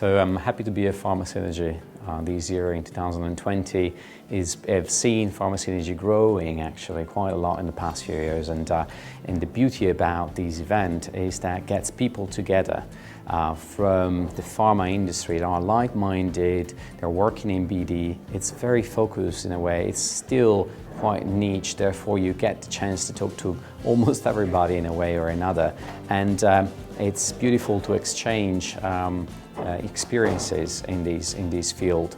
So I'm happy to be at PharmaSynergy this year in 2020. I've seen PharmaSynergy growing actually quite a lot in the past few years, and the beauty about this event is that it gets people together from the pharma industry that are like-minded, they're working in BD. It's very focused in a way, it's still quite niche, therefore you get the chance to talk to almost everybody in a way or another, and it's beautiful to exchange experiences in this field,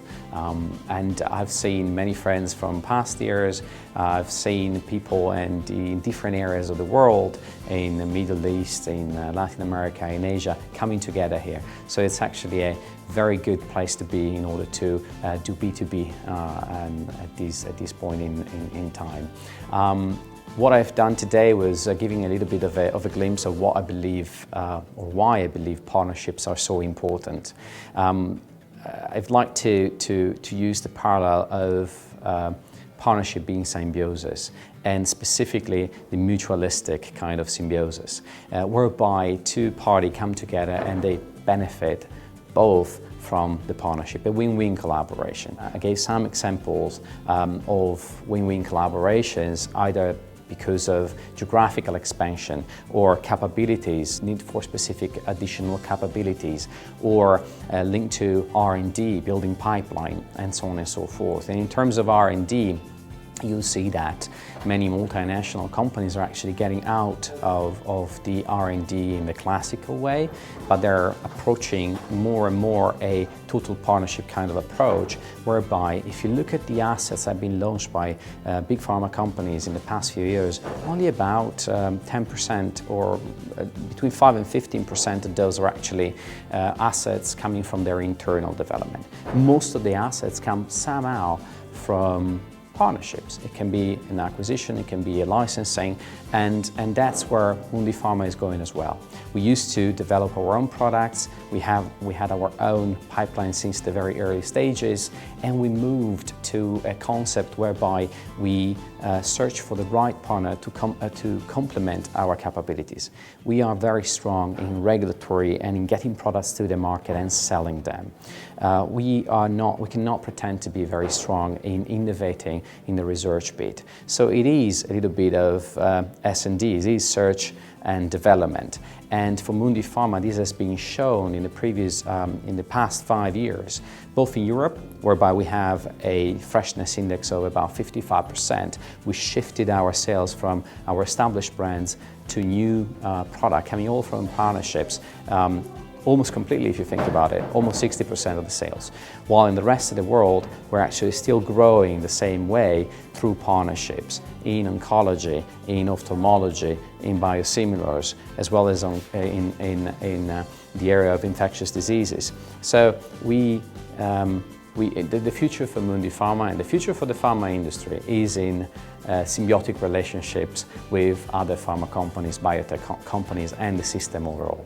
and I've seen many friends from past years. I've seen people in different areas of the world, in the Middle East, in Latin America, in Asia, coming together here. So it's actually a very good place to be in order to do B2B at this point in time. What I've done today was giving a little bit of a glimpse of what I believe, or why I believe partnerships are so important. I'd like to use the parallel of partnership being symbiosis, and specifically the mutualistic kind of symbiosis, whereby two parties come together and they benefit both from the partnership, a win-win collaboration. I gave some examples of win-win collaborations, either because of geographical expansion or capabilities, need for specific additional capabilities, or linked to R&D, building pipeline, and so on and so forth. And in terms of R&D, you'll see that many multinational companies are actually getting out of the R&D in the classical way, but they're approaching more and more a total partnership kind of approach, whereby if you look at the assets that have been launched by big pharma companies in the past few years, only about 10% or between 5 and 15% of those are actually assets coming from their internal development. Most of the assets come somehow from partnerships. It can be an acquisition, it can be a licensing, and that's where Mundipharma is going as well. We used to develop our own products, we had our own pipeline since the very early stages, and we moved to a concept whereby we search for the right partner to complement our capabilities. We are very strong in regulatory and in getting products to the market and selling them. We cannot pretend to be very strong in innovating in the research bit. So it is a little bit of S&D, it is search and development. And for Mundipharma, this has been shown in the past 5 years, both in Europe, whereby we have a freshness index of about 55%. We shifted our sales from our established brands to new product, coming all from partnerships. Almost completely, if you think about it, almost 60% of the sales. While in the rest of the world, we're actually still growing the same way through partnerships in oncology, in ophthalmology, in biosimilars, as well as in the area of infectious diseases. So the future for Mundipharma and the future for the pharma industry is in symbiotic relationships with other pharma companies, biotech companies, and the system overall.